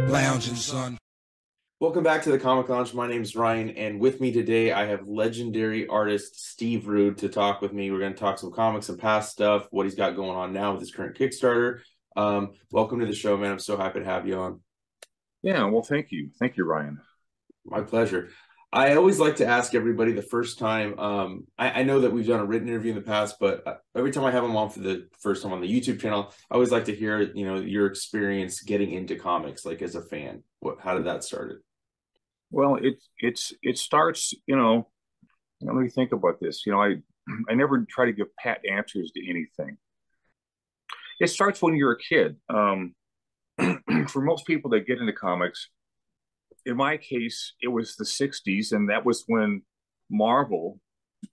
Lounging, son. Welcome back to the Comic Lounge. My name is Ryan, and with me today I have legendary artist Steve Rude to talk with me. We're going to talk some comics and past stuff, what he's got going on now with his current Kickstarter. Welcome to the show, man. I'm so happy to have you on. Yeah, well, thank you. Thank you, Ryan. My pleasure. I always like to ask everybody the first time. I know that we've done a written interview in the past, but every time I have them on for the first time on the YouTube channel, I always like to hear, your experience getting into comics, like as a fan. How did that start? Well, it starts, let me think about this. I never try to give pat answers to anything. It starts when you're a kid. For most people that get into comics, in my case, it was the 60s, and that was when Marvel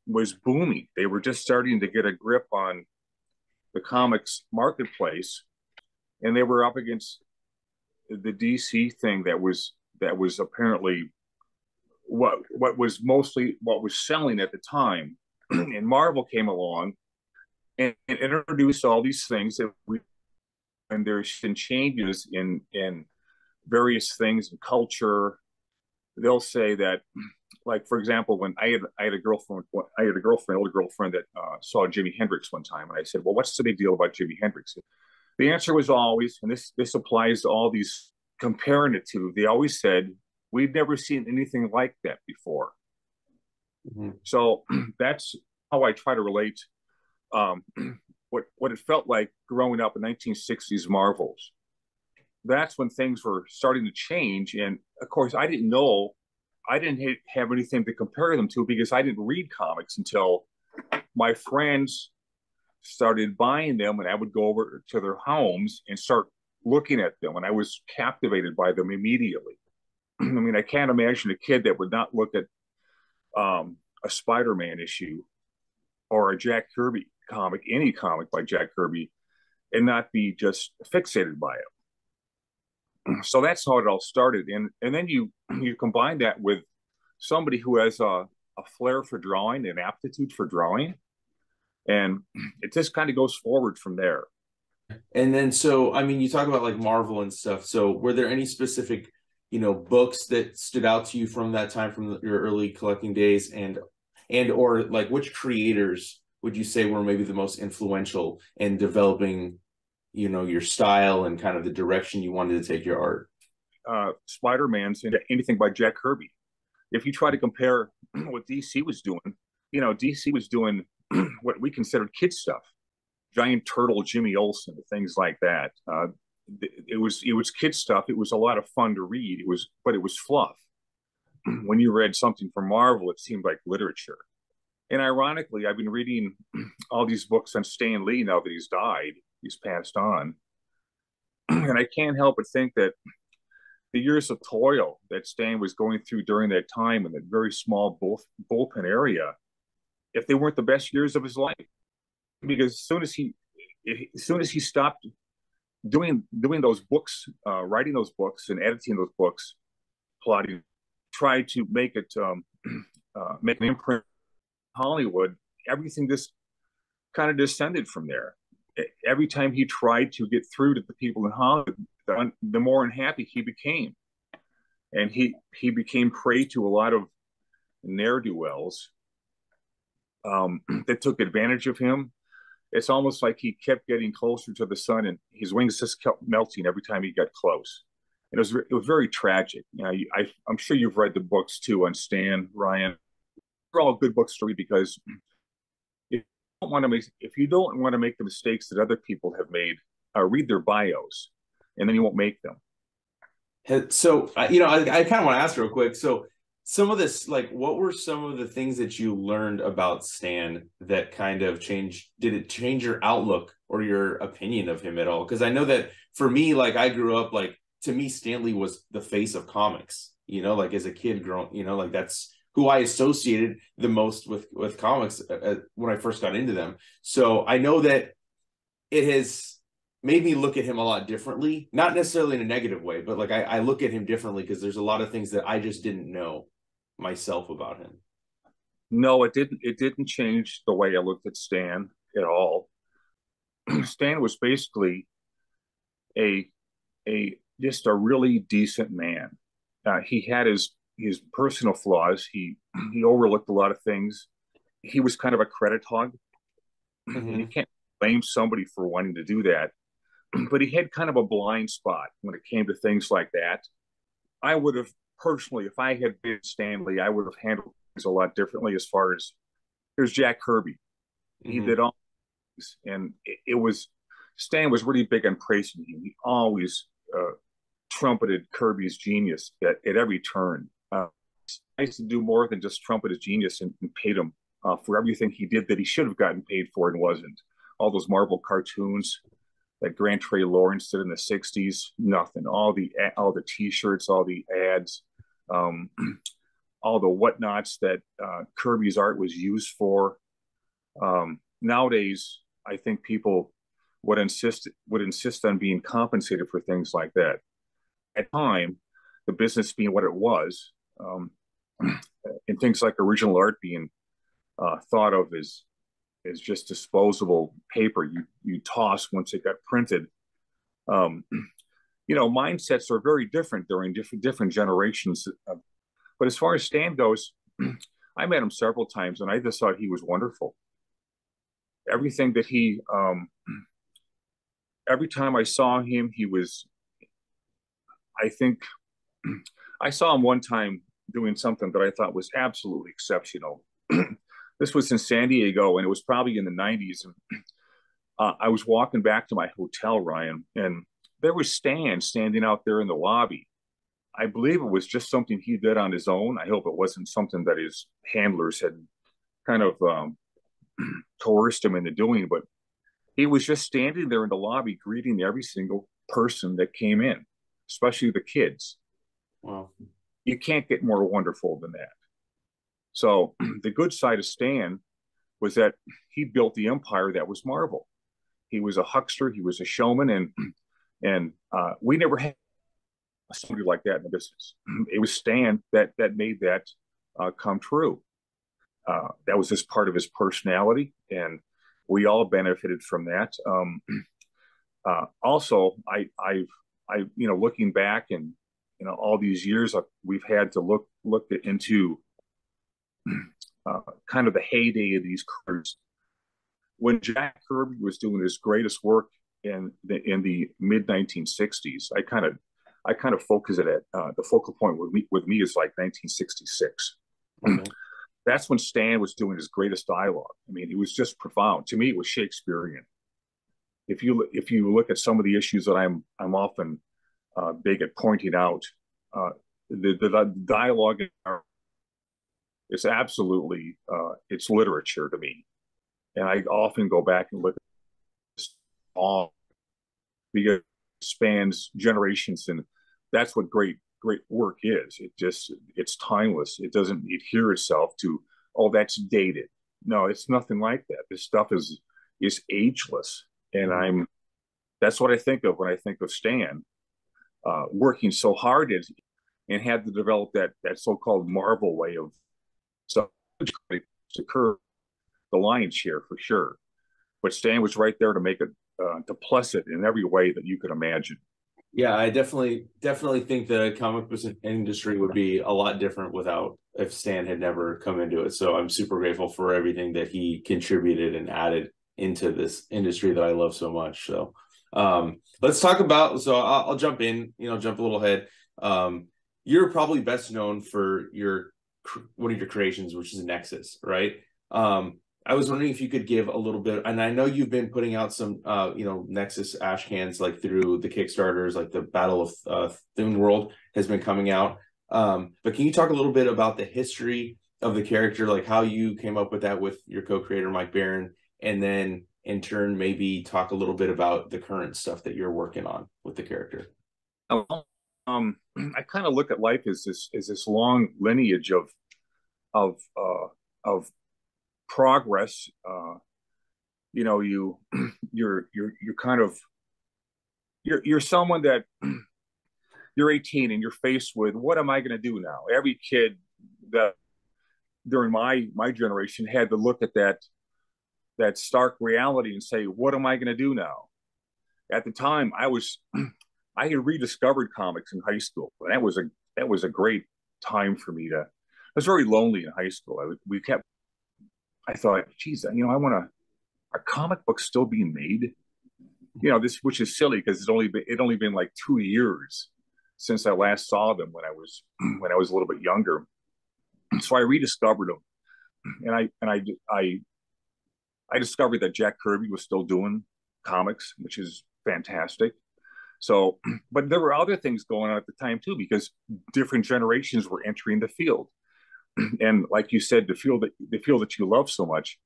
was booming. They were just starting to get a grip on the comics marketplace, and they were up against the DC thing that was apparently what was mostly what was selling at the time. And Marvel came along and introduced all these things and there's been changes in various things in culture. They'll say that, like, for example, when I had a girlfriend, older girlfriend that saw Jimi Hendrix one time, and I said, "Well, what's the big deal about Jimi Hendrix?" The answer was always, and this applies to all these comparing it to, they always said, "We've never seen anything like that before." Mm-hmm. So that's how I try to relate what it felt like growing up in 1960s Marvels. That's when things were starting to change. And of course, I didn't have anything to compare them to because I didn't read comics until my friends started buying them, and I would go over to their homes and start looking at them, and I was captivated by them immediately. I mean, I can't imagine a kid that would not look at a Spider-Man issue or a Jack Kirby comic, any comic by Jack Kirby, and not be just fixated by it. So that's how it all started. And then you combine that with somebody who has a flair for drawing, an aptitude for drawing, and it just kind of goes forward from there. And then, so, I mean, you talk about like Marvel and stuff. So were there any specific, books that stood out to you from that time, from your early collecting days, and or like which creators would you say were maybe the most influential in developing, your style and kind of the direction you wanted to take your art? Spider-Man's and anything by Jack Kirby. If you try to compare what DC was doing, DC was doing what we considered kid stuff, Giant Turtle, Jimmy Olsen, things like that. It was kid stuff. It was a lot of fun to read. But it was fluff. When you read something from Marvel, it seemed like literature. And ironically, I've been reading all these books on Stan Lee now that he's died. He's passed on. And I can't help but think that the years of toil that Stan was going through during that time in that very small bullpen area, if they weren't the best years of his life, because as soon as he stopped doing those books, writing those books and editing those books, plotting, tried to make an imprint in Hollywood, everything just kind of descended from there. Every time he tried to get through to the people in Hollywood, the more unhappy he became. And he became prey to a lot of ne'er-do-wells that took advantage of him. It's almost like he kept getting closer to the sun, and his wings just kept melting every time he got close. And it was very tragic. I'm sure you've read the books too on Stan, Ryan. They're all good books to read because if you don't want to make the mistakes that other people have made, read their bios, and then you won't make them. So, I kind of want to ask real quick. So, some of this, like, what were some of the things that you learned about Stan that kind of did it change your outlook or your opinion of him at all? Because I know that for me, like, I grew up, like, to me, Stan Lee was the face of comics, like as a kid growing, like that's who I associated the most with comics when I first got into them. So I know that it has made me look at him a lot differently, not necessarily in a negative way, but like I look at him differently because there's a lot of things that I just didn't know myself about him. No, it didn't change the way I looked at Stan at all. Stan was basically a just a really decent man. He had his personal flaws. He overlooked a lot of things. He was kind of a credit hog, and you Mm-hmm. can't blame somebody for wanting to do that. But he had kind of a blind spot when it came to things like that. I would have personally, if I had been Stanley, I would have handled things a lot differently. As far as here's Jack Kirby, he Mm-hmm. did all this, and it was Stan was really big on praising him. He always trumpeted Kirby's genius at every turn. I used to do more than just trumpet his genius and paid him for everything he did that he should have gotten paid for and wasn't. All those Marvel cartoons that Grant Trey Lawrence did in the '60s, nothing. All the T-shirts, all the ads, um, all the whatnots that Kirby's art was used for. Nowadays, I think people would insist on being compensated for things like that. At the time, the business being what it was, and things like original art being thought of as just disposable paper you toss once it got printed. Um, mindsets are very different during different generations. But as far as Stan goes, I met him several times, and I just thought he was wonderful. Everything that every time I saw him, he was. I think I saw him one time doing something that I thought was absolutely exceptional. This was in San Diego, and it was probably in the '90s. And I was walking back to my hotel, Ryan, and there was Stan standing out there in the lobby. I believe it was just something he did on his own. I hope it wasn't something that his handlers had kind of coerced him into doing, but he was just standing there in the lobby greeting every single person that came in, especially the kids. Wow. You can't get more wonderful than that. So the good side of Stan was that he built the empire that was Marvel. He was a huckster, he was a showman, and we never had somebody like that in the business. It was Stan that made that come true. That was just part of his personality, and we all benefited from that. Also, looking back and all these years, we've had to look into kind of the heyday of these cards when Jack Kirby was doing his greatest work in the mid 1960s. I kind of focus it at the focal point with me is like 1966. Okay. That's when Stan was doing his greatest dialogue. I mean, it was just profound. To me, it was Shakespearean. If you look at some of the issues that I'm often big at pointing out, the dialogue is absolutely it's literature to me, and I often go back and look at all because it spans generations, and that's what great work is. It's timeless. It doesn't adhere itself to, oh, that's dated. No, it's nothing like that. This stuff is ageless, and Mm-hmm. that's what I think of when I think of Stan working so hard and had to develop that so-called Marvel way of so to curve the lion's share for sure. But Stan was right there to make it to plus it in every way that you could imagine. Yeah, I definitely think the comic book industry would be a lot different without if Stan had never come into it. So I'm super grateful for everything that he contributed and added into this industry that I love so much. So let's talk about. So I'll jump in. Jump a little ahead. You're probably best known for one of your creations, which is Nexus, right? I was wondering if you could give a little bit, and I know you've been putting out some, Nexus ash cans like through the Kickstarters, like the Battle of Thune World has been coming out. But can you talk a little bit about the history of the character, like how you came up with that with your co-creator Mike Barron, and then in turn maybe talk a little bit about the current stuff that you're working on with the character? I kind of look at life as this long lineage of of progress. You're kind of you're someone that you're 18 and you're faced with, what am I going to do now? Every kid that during my generation had to look at that that stark reality and say, what am I going to do now? At the time, I had rediscovered comics in high school, and that was a great time for me to. I was very lonely in high school. I thought, geez, you know, are comic books still being made? You know, this, which is silly because it only been like 2 years since I last saw them when I was a little bit younger. So I rediscovered them, and I discovered that Jack Kirby was still doing comics, which is fantastic. So, but there were other things going on at the time too, because different generations were entering the field, and like you said, the field that you love so much.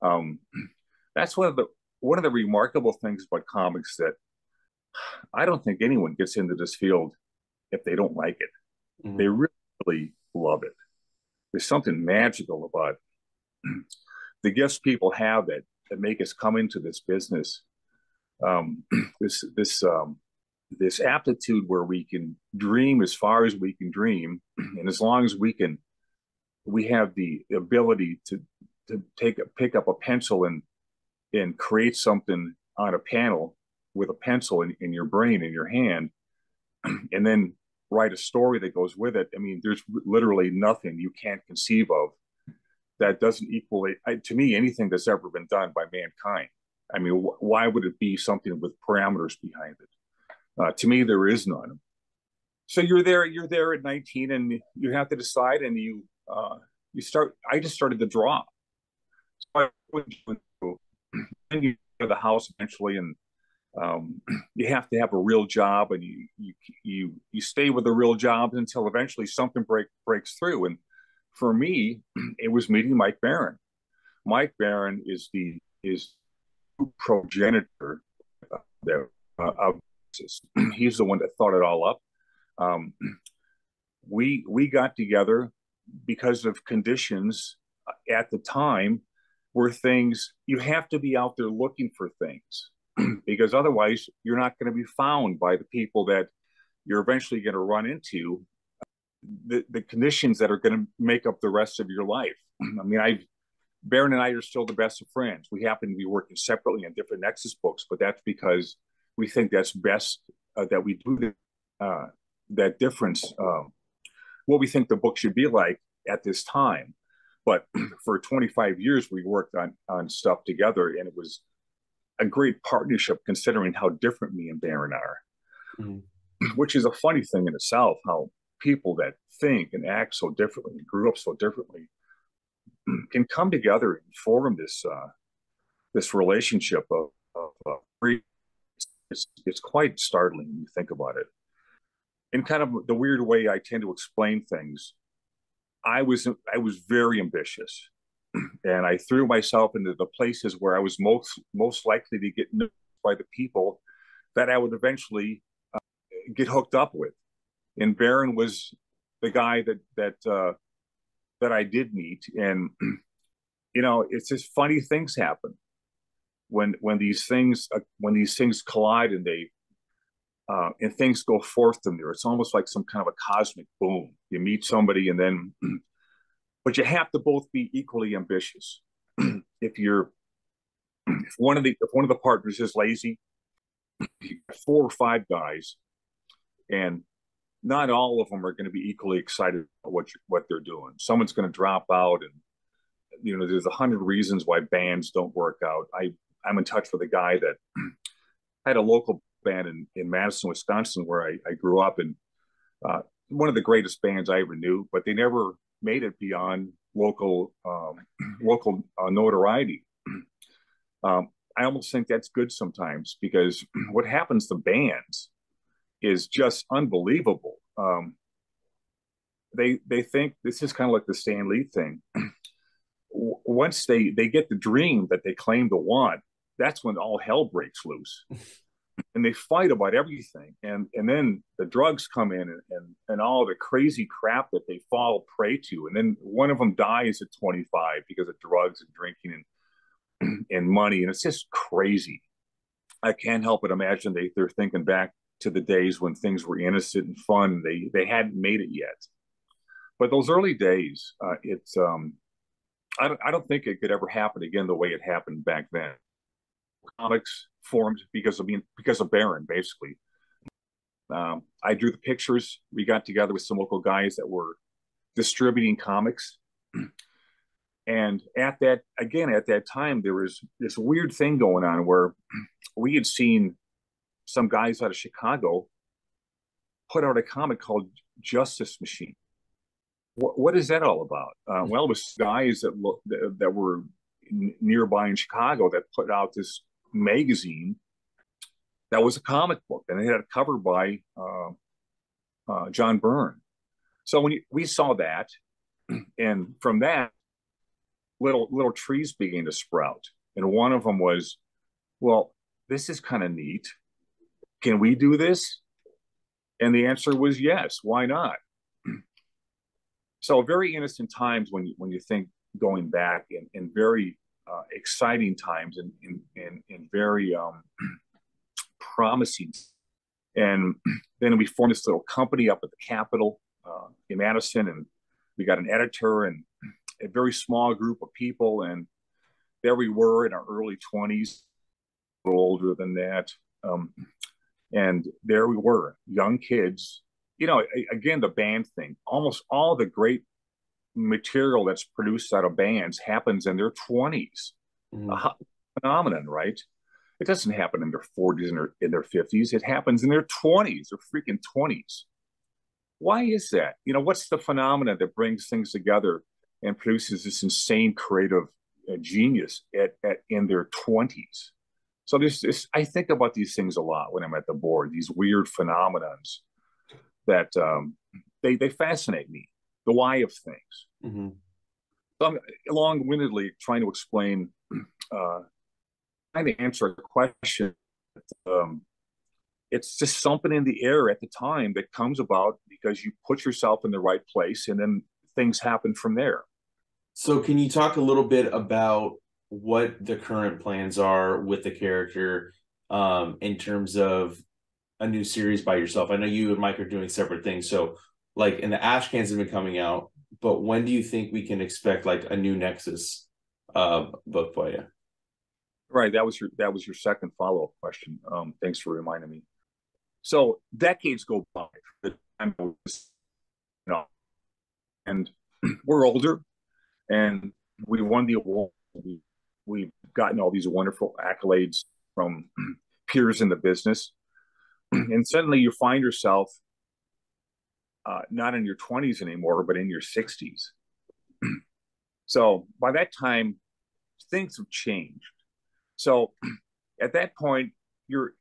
Um, that's one of the remarkable things about comics that I don't think anyone gets into this field if they don't like it. Mm-hmm. They really love it. There's something magical about the gifts people have that make us come into this business. Um, this this this aptitude where we can dream as far as we can dream, and as long as we have the ability to pick up a pencil and create something on a panel with a pencil in your brain, in your hand, and then write a story that goes with it. I mean, there's literally nothing you can't conceive of that doesn't equal, to me, anything that's ever been done by mankind. I mean, why would it be something with parameters behind it? To me, there is none. So you're there at 19, and you have to decide, and you start. I just started to draw. So I went to, and you go to the house eventually, and you have to have a real job, and you stay with a real job until eventually something breaks through. And for me, it was meeting Mike Barron. Mike Barron is the progenitor of this. He's the one that thought it all up. We got together because of conditions at the time where things, you have to be out there looking for things because otherwise you're not going to be found by the people that you're eventually going to run into, the conditions that are going to make up the rest of your life. I mean, Baron and I are still the best of friends. We happen to be working separately on different Nexus books, but that's because we think that's best that we do that difference, what we think the book should be like at this time. But for 25 years, we worked on stuff together, and it was a great partnership considering how different me and Baron are, which is a funny thing in itself, how people that think and act so differently and grew up so differently can come together and form this relationship of it's quite startling when you think about it. In kind of the weird way I tend to explain things, I was very ambitious, and I threw myself into the places where I was most likely to get noticed by the people that I would eventually get hooked up with. And Baron was the guy that I did meet, and you know, it's just funny things happen when these things collide and and things go forth from there. It's almost like some kind of a cosmic boom. You meet somebody, and then, but you have to both be equally ambitious. If one of the partners is lazy, you have 4 or 5 guys, and not all of them are going to be equally excited about what they're doing. Someone's going to drop out, and you know, there's 100 reasons why bands don't work out. I'm in touch with a guy that had a local band in Madison, Wisconsin, where I grew up, and one of the greatest bands I ever knew, but they never made it beyond local notoriety. I almost think that's good sometimes, because what happens to bands is just unbelievable. They think this is kind of like the Stan Lee thing. Once they get the dream that they claim to want, that's when all hell breaks loose. And they fight about everything, and then the drugs come in, and all the crazy crap that they fall prey to, and then one of them dies at 25 because of drugs and drinking and money, and it's just crazy. I can't help but imagine they're thinking back to the days when things were innocent and fun. They hadn't made it yet, but those early days, I don't think it could ever happen again the way it happened back then. Comics formed because of Barron, basically. I drew the pictures. We got together with some local guys that were distributing comics. And at that time, there was this weird thing going on where we had seen some guys out of Chicago put out a comic called Justice Machine. What is that all about? Well, it was guys that were nearby in Chicago that put out this magazine that was a comic book, and it had a cover by John Byrne. So when we saw that, and from that, little trees began to sprout, and one of them was, well, this is kind of neat. Can we do this? And the answer was yes. Why not? So very innocent times when you think going back, and very exciting times, and very promising. And then we formed this little company up at the Capitol in Madison, and we got an editor and a very small group of people, and there we were in our early 20s, a little older than that. And there we were, young kids. Again, the band thing, almost all the great material that's produced out of bands happens in their 20s. A phenomenon, right? It doesn't happen in their 40s and in their 50s. It happens in their 20s, their freaking 20s. Why is that? What's the phenomenon that brings things together and produces this insane creative genius in their 20s? So I think about these things a lot when I'm at the board, these weird phenomenons that they fascinate me, the why of things. Mm-hmm. So I'm long-windedly trying to explain, trying to answer a question. It's just something in the air at the time that comes about because you put yourself in the right place, and then things happen from there. So can you talk a little bit about what the current plans are with the character in terms of a new series by yourself? I know you and Mike are doing separate things. So like, and the Ash Cans have been coming out, but when do you think we can expect like a new Nexus book by you? Right. That was your second follow-up question. Thanks for reminding me. So decades go by, and we're older, and we won the award. We've gotten all these wonderful accolades from peers in the business. And suddenly you find yourself not in your 20s anymore, but in your 60s. So by that time, things have changed. So at that point, you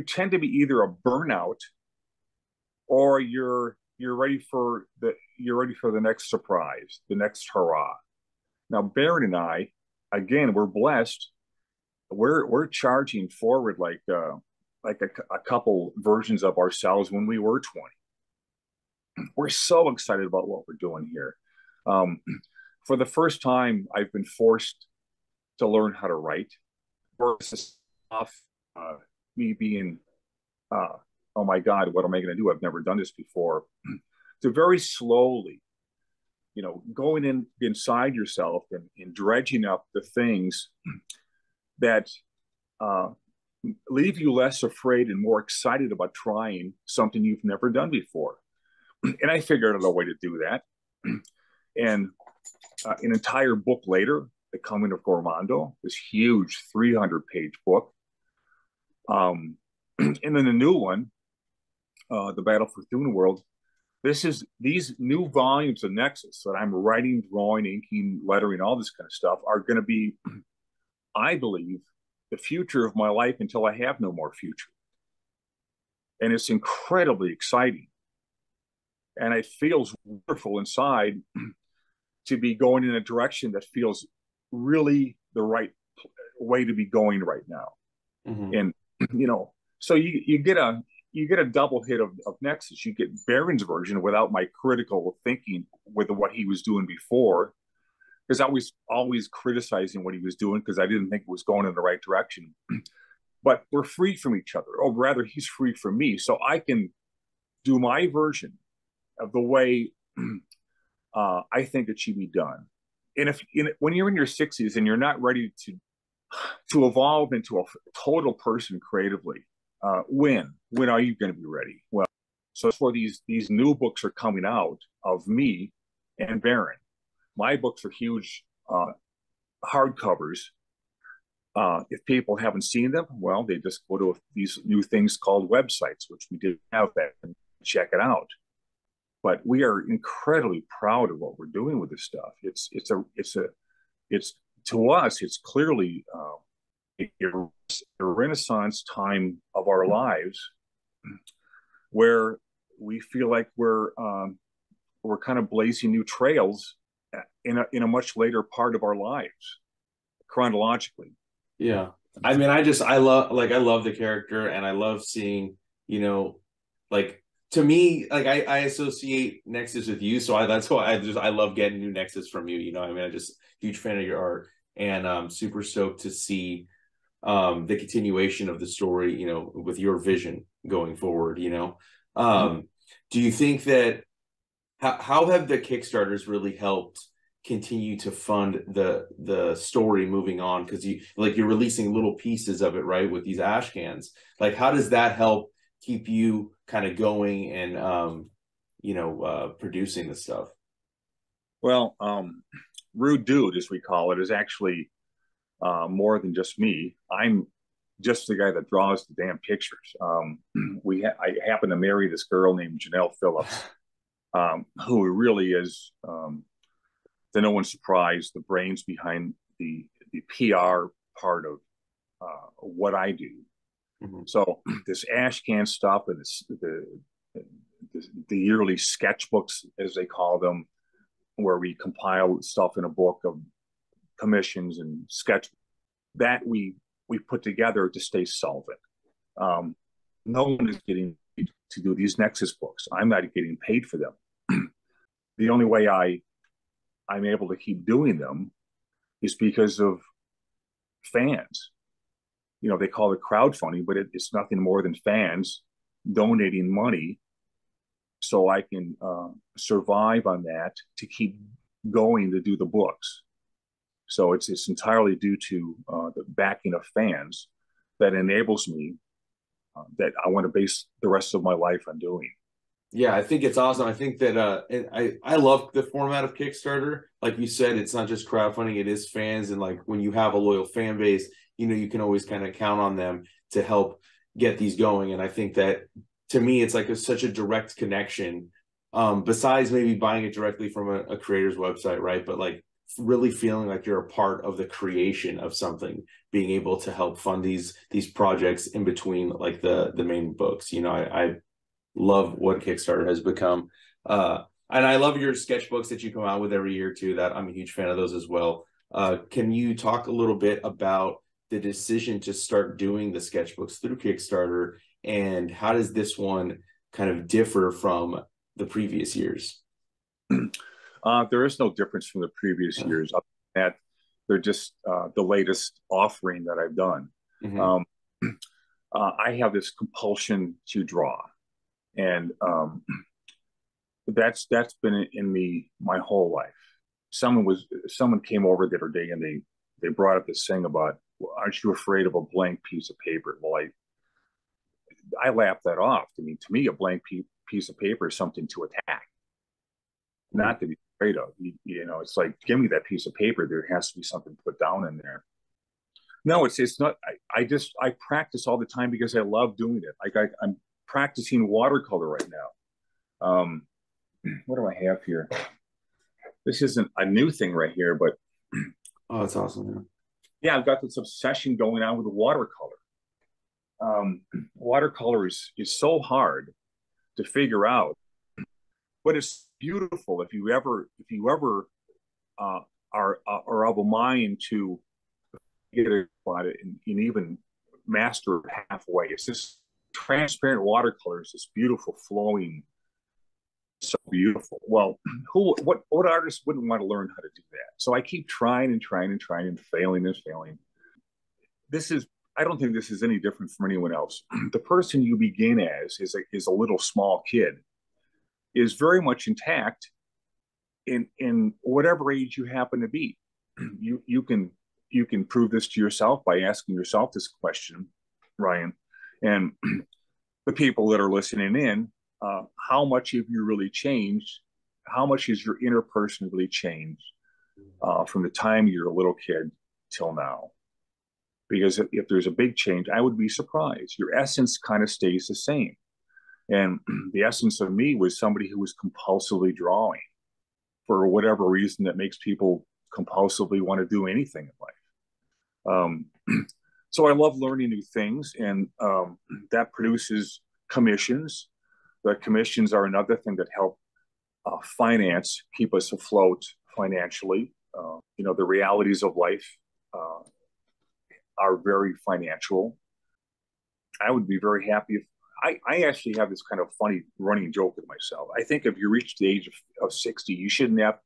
tend to be either a burnout, or you're ready for the next surprise, the next hurrah. Now, Barron and I, again, we're blessed. We're charging forward like a couple versions of ourselves when we were 20. We're so excited about what we're doing here. For the first time, I've been forced to learn how to write. Versus off me being, oh my God, what am I going to do? I've never done this before. To very slowly, going inside yourself and dredging up the things that leave you less afraid and more excited about trying something you've never done before. And I figured out a way to do that. And an entire book later, The Coming of Gormando, this huge 300-page book. And then the new one, The Battle for Thune World. These new volumes of Nexus that I'm writing, drawing, inking, lettering, all this kind of stuff are going to be, I believe, the future of my life until I have no more future. And it's incredibly exciting. And it feels wonderful inside to be going in a direction that feels really the right way to be going right now. Mm-hmm. And, so you get a double hit of Nexus. You get Barron's version without my critical thinking with what he was doing before, because I was always criticizing what he was doing because I didn't think it was going in the right direction. But we're free from each other, or rather, he's free from me. So I can do my version of the way I think it should be done. And when you're in your 60s and you're not ready to evolve into a total person creatively, when are you going to be ready? Well, so that's where these new books are coming out of me and Baron. My books are huge hardcovers. If people haven't seen them, well, they just go to these new things called websites, which we didn't have that, and check it out. But we are incredibly proud of what we're doing with this stuff. It's to us, it's clearly a renaissance time of our lives where we feel like we're kind of blazing new trails in a much later part of our lives chronologically. Yeah. I mean, I love the character, and I love seeing, like, to me, like I associate Nexus with you. So that's why I love getting new Nexus from you. I mean, I just huge fan of your art, and super stoked to see the continuation of the story, with your vision going forward, do you think that how have the Kickstarters really helped continue to fund the story moving on? Because you're releasing little pieces of it, right, with these ash cans. Like, how does that help keep you kind of going and producing the stuff? Well, Rude Dude, as we call it, is actually more than just me. I'm just the guy that draws the damn pictures. I happen to marry this girl named Janelle Phillips, who really is, to no one's surprise, the brains behind the PR part of what I do. Mm-hmm. So this ash can stuff and the yearly sketchbooks, as they call them, where we compile stuff in a book of commissions and sketch that we put together to stay solvent. No one is getting paid to do these Nexus books. I'm not getting paid for them. The only way I'm able to keep doing them is because of fans. They call it crowdfunding, but it's nothing more than fans donating money so I can survive on that to keep going to do the books. So it's entirely due to the backing of fans that enables me that I want to base the rest of my life on doing. Yeah, I think it's awesome. I think that I love the format of Kickstarter. Like you said, it's not just crowdfunding, it is fans. And like when you have a loyal fan base, you can always kind of count on them to help get these going. And I think that, to me, it's like such a direct connection, besides maybe buying it directly from a creator's website, right? But like really feeling like you're a part of the creation of something, being able to help fund these projects in between like the main books. I love what Kickstarter has become. And I love your sketchbooks that you come out with every year too. That I'm a huge fan of those as well. Can you talk a little bit about the decision to start doing the sketchbooks through Kickstarter, and how does this one kind of differ from the previous years? There is no difference from the previous years. That they're just the latest offering that I've done. Mm-hmm. I have this compulsion to draw, and that's been in me my whole life. Someone came over the other day and they brought up this thing about, well, aren't you afraid of a blank piece of paper? Well, I laughed that off. I mean, to me, a blank piece of paper is something to attack, not to be afraid of. It's like, give me that piece of paper. There has to be something put down in there. No, it's not. I practice all the time because I love doing it. Like I'm practicing watercolor right now. What do I have here? This isn't a new thing right here, but oh, that's awesome. Yeah, I've got this obsession going on with watercolor. Watercolor is so hard to figure out, but it's beautiful if you ever are of a mind to get about it and even master it halfway. It's this transparent watercolor. It's this beautiful flowing, so beautiful. Well, what artist wouldn't want to learn how to do that? So I keep trying and failing and failing. I don't think this is any different from anyone else. The person you begin as is a little small kid, is very much intact in whatever age you happen to be. You can prove this to yourself by asking yourself this question, Ryan, and the people that are listening in, how much have you really changed? How much has your inner person really changed from the time you're a little kid till now? Because if there's a big change, I would be surprised. Your essence kind of stays the same. And the essence of me was somebody who was compulsively drawing for whatever reason that makes people compulsively want to do anything in life. So I love learning new things, and that produces commissions. The commissions are another thing that help finance, keep us afloat financially. The realities of life are very financial. I would be very happy if I actually have this kind of funny running joke with myself. I think if you reach the age of 60, you shouldn't have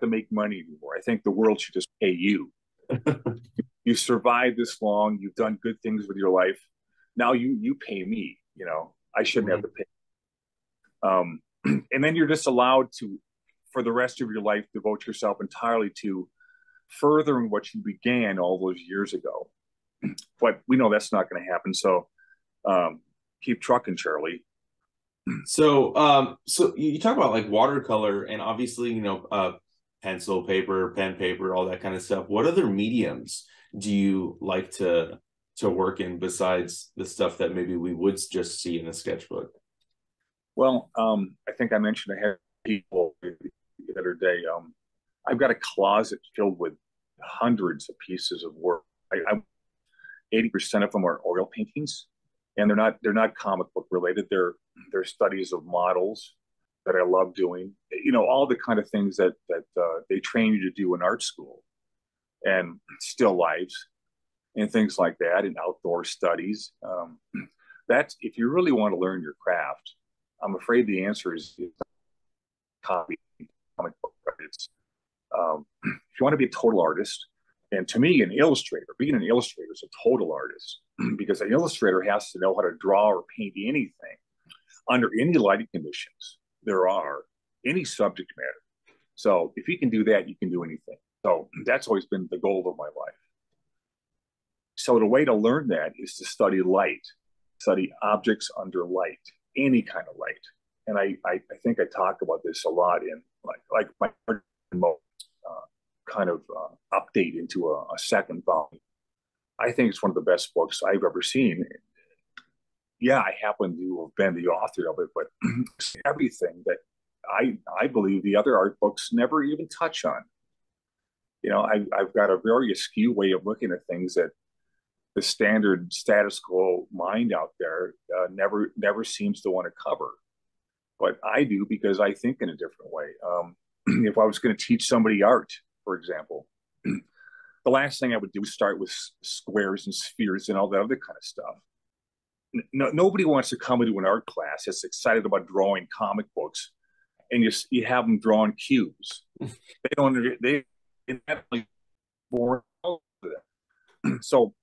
to make money anymore. I think the world should just pay you. You survived this long, you've done good things with your life. Now you pay me, I shouldn't have to pay. And then you're just allowed to, for the rest of your life, devote yourself entirely to furthering what you began all those years ago. But we know that's not going to happen. So keep trucking, Charlie. So you talk about like watercolor, and obviously, pencil, paper, pen, paper, all that kind of stuff. What other mediums do you like to work in besides the stuff that maybe we would just see in a sketchbook? Well, I think I mentioned I had people the other day. I've got a closet filled with hundreds of pieces of work. 80% of them are oil paintings, and they're not comic book related. They're studies of models that I love doing. All the kind of things that they train you to do in art school, and still lives and things like that, and outdoor studies. That's, if you really want to learn your craft, I'm afraid the answer is copy comic book. It's if you want to be a total artist, and to me, being an illustrator is a total artist, because an illustrator has to know how to draw or paint anything under any lighting conditions there are, any subject matter. So if you can do that, you can do anything. So that's always been the goal of my life. So the way to learn that is to study light, study objects under light, any kind of light. And I think I talk about this a lot in like my kind of update into a second volume. I think it's one of the best books I've ever seen. Yeah, I happen to have been the author of it, but everything that I believe the other art books never even touch on. I've got a very askew way of looking at things that the standard status quo mind out there never seems to want to cover. But I do, because I think in a different way. If I was going to teach somebody art, for example, the last thing I would do is start with squares and spheres and all that other kind of stuff. Nobody wants to come into an art class that's excited about drawing comic books, and you have them drawing cubes. They born. So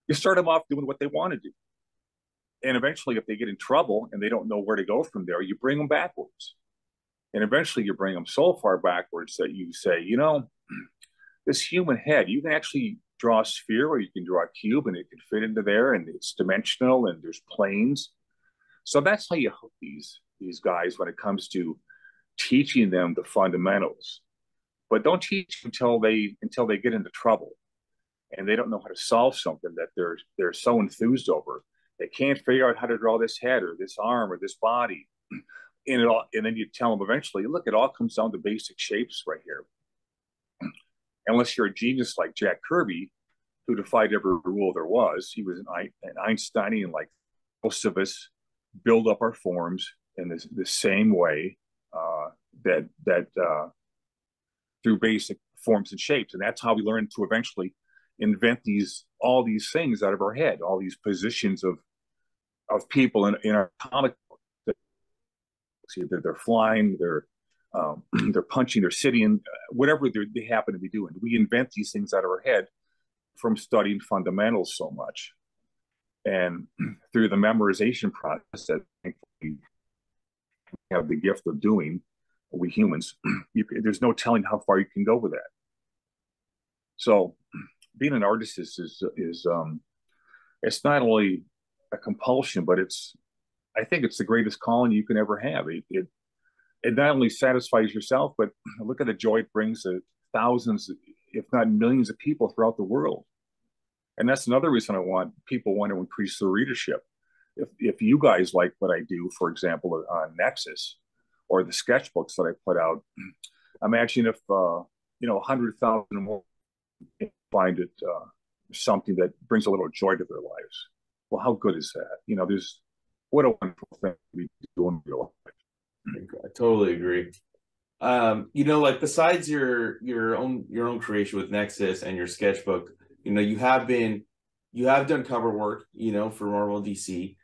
you start them off doing what they want to do, and eventually, if they get in trouble and they don't know where to go from there, you bring them backwards, and eventually you bring them so far backwards that you say, this human head, you can actually draw a sphere, or you can draw a cube, and it can fit into there, and it's dimensional, and there's planes. So that's how you hook these guys when it comes to teaching them the fundamentals. But don't teach until they get into trouble and they don't know how to solve something that they're so enthused over. They can't figure out how to draw this head or this arm or this body. And then you tell them eventually, look, it all comes down to basic shapes right here. Unless you're a genius like Jack Kirby, who defied every rule there was. He was an Einsteinian, like most of us build up our forms in the same way, that through basic forms and shapes. And that's how we learn to eventually invent all these things out of our head, all these positions of people in our comic book. They're flying, they're punching, they're sitting, whatever they happen to be doing. We invent these things out of our head from studying fundamentals so much. And through the memorization process that we have the gift of doing, we humans, there's no telling how far you can go with that. So being an artist is it's not only a compulsion, but I think it's the greatest calling you can ever have. It not only satisfies yourself, but look at the joy it brings to thousands, if not millions of people throughout the world. And that's another reason people want to increase their readership. If you guys like what I do, for example, on Nexus or the sketchbooks that I put out, imagine if 100,000 more find it something that brings a little joy to their lives. Well, how good is that? There's what a wonderful thing to be doing in your life. I totally agree. Like besides your own creation with Nexus and your sketchbook, you have done cover work, for Marvel and DC.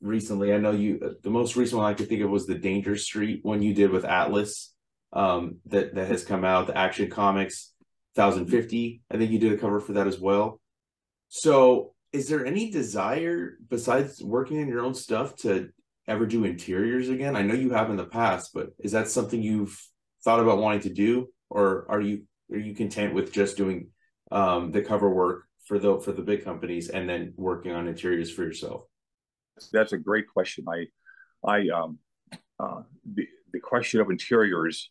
Recently, I know the most recent one I could think of was the Danger Street one you did with Atlas, that has come out, the Action Comics 1050. I think you did a cover for that as well. So is there any desire besides working on your own stuff to ever do interiors again? I know you have in the past, but is that something you've thought about wanting to do, or are you content with just doing the cover work for the big companies and then working on interiors for yourself? That's a great question. The question of interiors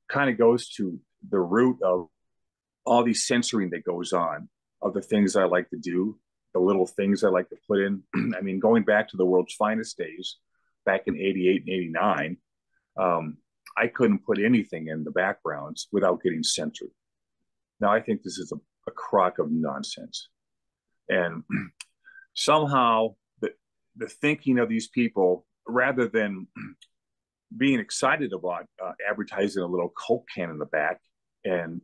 kind of goes to the root of all the censoring that goes on of the things I like to do, the little things I like to put in. I mean, going back to the world's finest days, back in 88 and 89, I couldn't put anything in the backgrounds without getting censored. Now, I think this is a crock of nonsense. And somehow the thinking of these people, rather than being excited about advertising a little Coke can in the back, and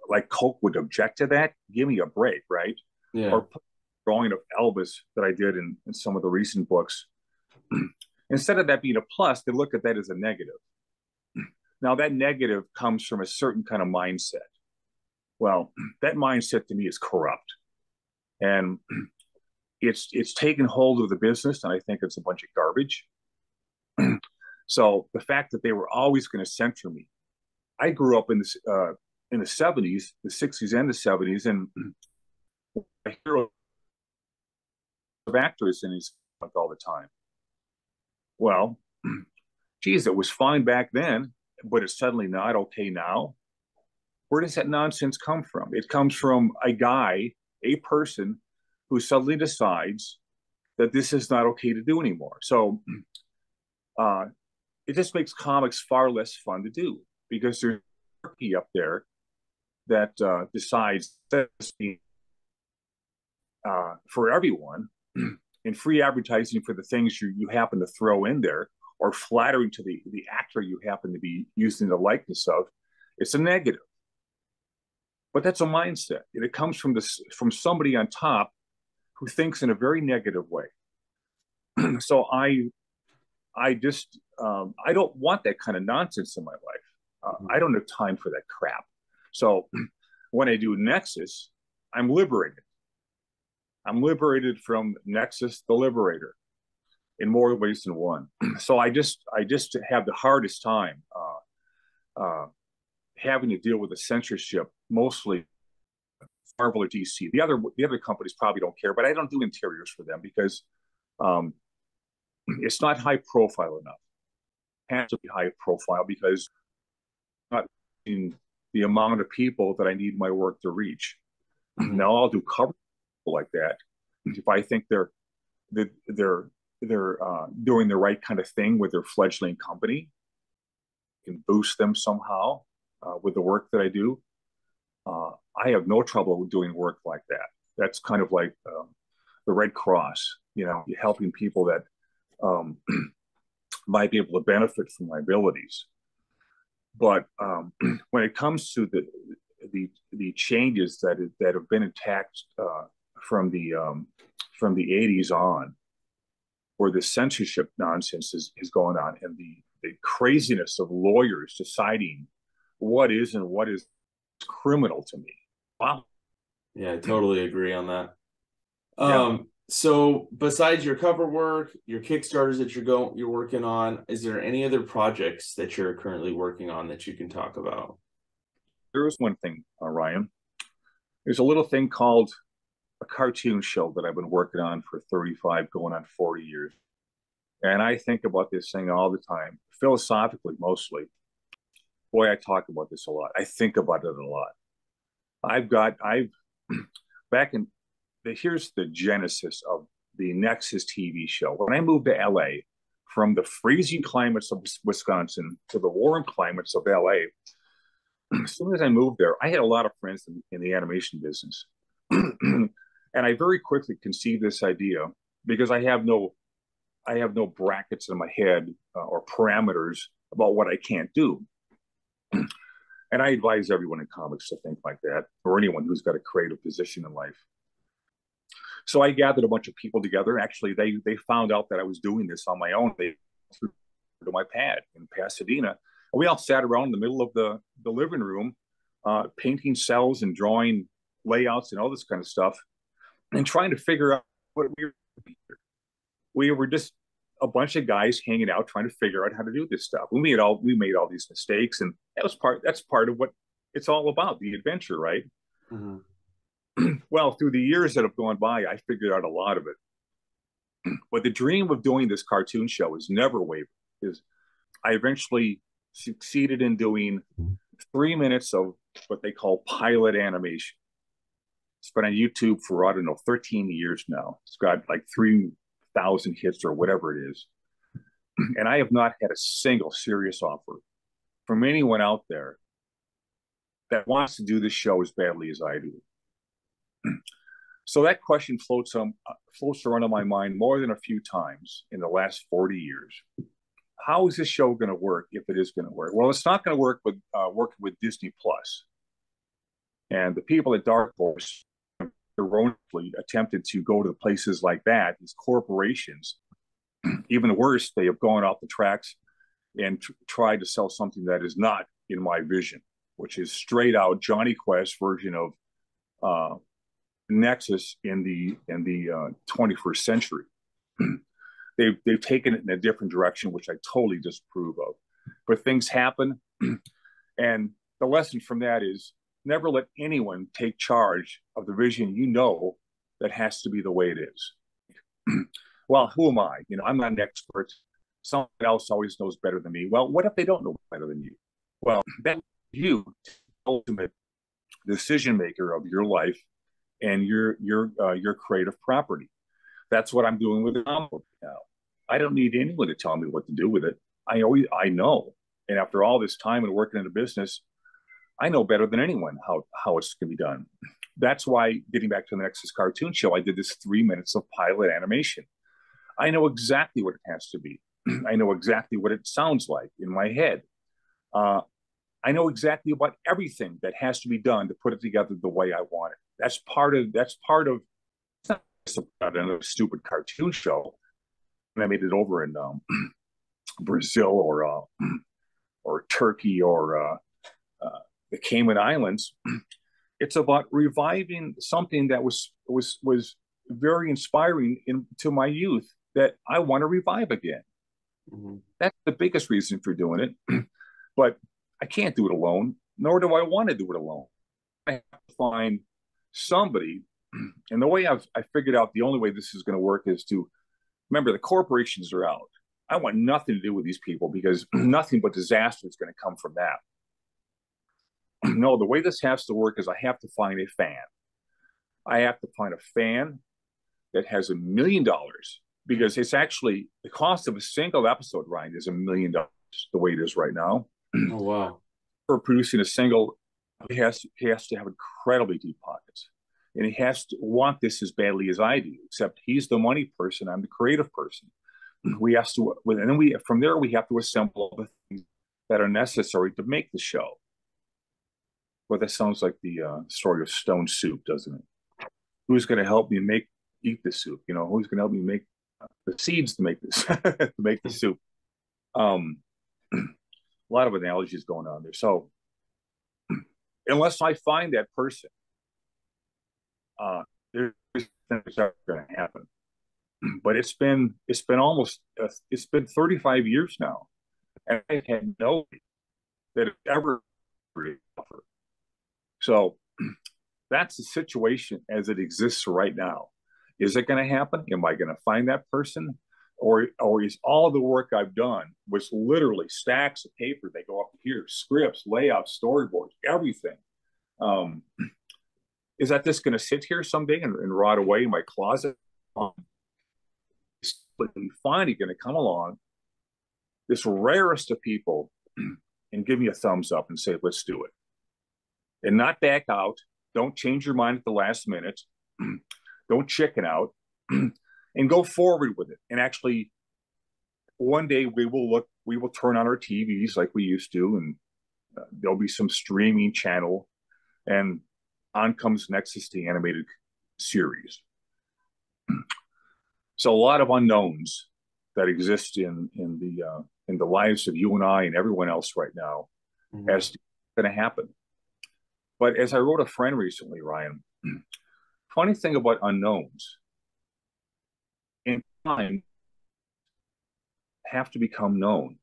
like Coke would object to that. Give me a break, right? Yeah. Or drawing of Elvis that I did in some of the recent books. Instead of that being a plus, they look at that as a negative. Now, that negative comes from a certain kind of mindset. Well, that mindset to me is corrupt. And it's taken hold of the business, and I think it's a bunch of garbage. So the fact that they were always going to censor me. I grew up in the 70s, the 60s and the 70s, and I hear of actors in his all the time. Well, geez, it was fine back then, but it's suddenly not okay now. Where does that nonsense come from? It comes from a person who suddenly decides that this is not okay to do anymore. So it just makes comics far less fun to do because there's a turkey up there that decides that for everyone and free advertising for the things you happen to throw in there, or flattering to the actor you happen to be using the likeness of, it's a negative. But that's a mindset. And it comes from somebody on top who thinks in a very negative way. So I don't want that kind of nonsense in my life. I don't have time for that crap. So when I do Nexus, I'm liberated. I'm liberated from Nexus the Liberator in more ways than one. So I just have the hardest time having to deal with the censorship, mostly Marvel or DC. The other companies probably don't care, but I don't do interiors for them because it's not high profile enough. It has to be high profile because not in the amount of people that I need my work to reach. Now I'll do cover like that if I think they're doing the right kind of thing with their fledgling company, can boost them somehow with the work that I do. I have no trouble doing work like that. That's kind of like the Red Cross, helping people that might be able to benefit from my abilities. But when it comes to the changes that have been attacked from the 80s on, where the censorship nonsense is going on, and the craziness of lawyers deciding what is and what is criminal to me. Wow. Yeah, I totally agree on that. Yeah. So besides your cover work, your Kickstarters that you're working on, is there any other projects that you're currently working on that you can talk about? There is one thing, Ryan. There's a little thing called a cartoon show that I've been working on for 35, going on 40 years. And I think about this thing all the time, philosophically mostly. Boy, I talk about this a lot. I think about it a lot. I've back in here's the genesis of the Nexus TV show. When I moved to LA from the freezing climates of Wisconsin to the warm climates of LA, as soon as I moved there, I had a lot of friends in the animation business. And I very quickly conceived this idea because I have no brackets in my head or parameters about what I can't do. And I advise everyone in comics to think like that, or anyone who's got a creative position in life. So I gathered a bunch of people together. Actually, they found out that I was doing this on my own. They threw to my pad in Pasadena. And we all sat around in the middle of the living room, painting cells and drawing layouts and all this kind of stuff, and trying to figure out what we were just a bunch of guys hanging out trying to figure out how to do this stuff. We made all these mistakes, and that's part of what it's all about, the adventure, right? Mm-hmm. Well, through the years that have gone by, I figured out a lot of it. But the dream of doing this cartoon show has never wavered. I eventually succeeded in doing 3 minutes of what they call pilot animation. It's been on YouTube for, I don't know, 13 years now. It's got like 3,000 hits or whatever it is. And I have not had a single serious offer from anyone out there that wants to do this show as badly as I do. So that question floats around in my mind more than a few times in the last 40 years. How is this show going to work if it is going to work? Well, it's not going to work with working with Disney Plus. And the people at Dark Horse erroneously attempted to go to places like that, these corporations. Even worse, they have gone off the tracks and tried to sell something that is not in my vision, which is straight out Johnny Quest version of Nexus in the 21st century. They've taken it in a different direction, which I totally disapprove of. But things happen, and the lesson from that is never let anyone take charge of the vision you know that has to be the way it is. Well, who am I? I'm not an expert. Someone else always knows better than me. Well, what if they don't know better than you? Well, that's you, the ultimate decision maker of your life and your creative property. That's what I'm doing with the envelope now. I don't need anyone to tell me what to do with it. I know. And after all this time and working in the business, I know better than anyone how it's going to be done. That's why, getting back to the Nexus cartoon show, I did this 3 minutes of pilot animation. I know exactly what it has to be. I know exactly what it sounds like in my head. I know exactly about everything that has to be done to put it together the way I want it. That's part of it's not just another stupid cartoon show. And I made it over in Brazil or Turkey or the Cayman Islands. It's about reviving something that was very inspiring to my youth that I want to revive again. Mm-hmm. That's the biggest reason for doing it. But I can't do it alone, nor do I want to do it alone. I have to find somebody. And the way I figured out the only way this is going to work is to remember the corporations are out. I want nothing to do with these people because nothing but disaster is going to come from that. No, the way this has to work is I have to find a fan. I have to find a fan that has $1 million because it's actually the cost of a single episode, Ryan, is $1 million the way it is right now. Oh, wow. For producing a single, he has to have incredibly deep pockets. And he has to want this as badly as I do, except he's the money person. I'm the creative person. We have to, and then from there, we have to assemble the things that are necessary to make the show. Well, that sounds like the story of Stone Soup, doesn't it? Who's going to help me eat the soup? Who's going to help me make the seeds to make this, to make the soup? A lot of analogies going on there. So unless I find that person, there's never going to happen. But it's been almost it's been 35 years now, and I had no that it ever offer. So that's the situation as it exists right now. Is it going to happen? Am I going to find that person? Or is all the work I've done, which literally stacks of paper, they go up here, scripts, layouts, storyboards, everything, is that just going to sit here someday and rot away in my closet? Finally going to come along, this rarest of people, and give me a thumbs up and say, let's do it. And not back out. Don't change your mind at the last minute. Don't chicken out. And go forward with it. And actually, one day we will turn on our TVs like we used to, and there'll be some streaming channel, and on comes Nexus, the animated series. So a lot of unknowns that exist in the lives of you and I and everyone else right now, as to what's going to happen. But as I wrote a friend recently, Ryan, funny thing about unknowns, in time, have to become known.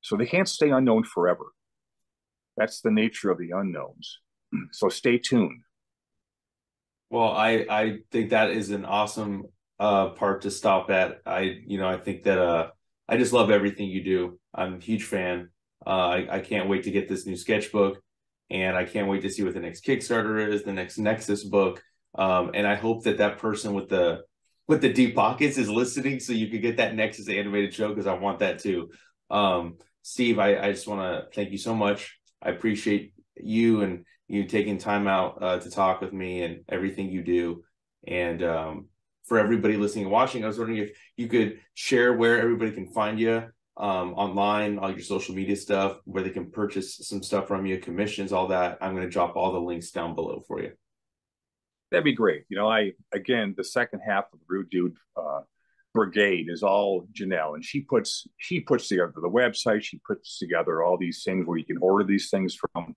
So they can't stay unknown forever. That's the nature of the unknowns. So stay tuned. Well, I think that is an awesome part to stop at. I think that I just love everything you do. I'm a huge fan. I can't wait to get this new sketchbook, and I can't wait to see what the next Kickstarter is, the next Nexus book. And I hope that person with the deep pockets is listening, so you could get that Nexus animated show, because I want that too. Steve, I just want to thank you so much. I appreciate you and you taking time out to talk with me and everything you do. And for everybody listening and watching, I was wondering if you could share where everybody can find you online, all your social media stuff, where they can purchase some stuff from you, commissions, all that. I'm going to drop all the links down below for you. That'd be great. Again, the second half of the Rude Dude brigade is all Janelle, and she puts together the website. She puts together all these things where you can order these things from.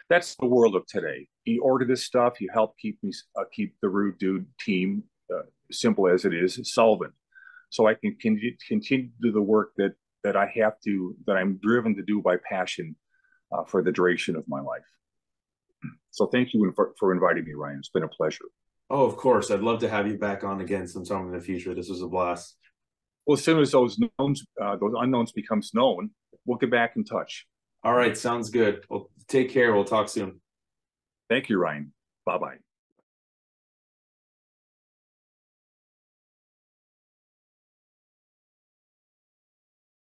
That's the world of today. You order this stuff, you help keep the Rude Dude team, simple as it is, solvent, so I can continue to do the work that I'm driven to do by passion for the duration of my life. So thank you for inviting me, Ryan. It's been a pleasure. Oh, of course. I'd love to have you back on again sometime in the future. This was a blast. Well, as soon as those unknowns becomes known, we'll get back in touch. All right. Sounds good. Well, take care. We'll talk soon. Thank you, Ryan. Bye-bye.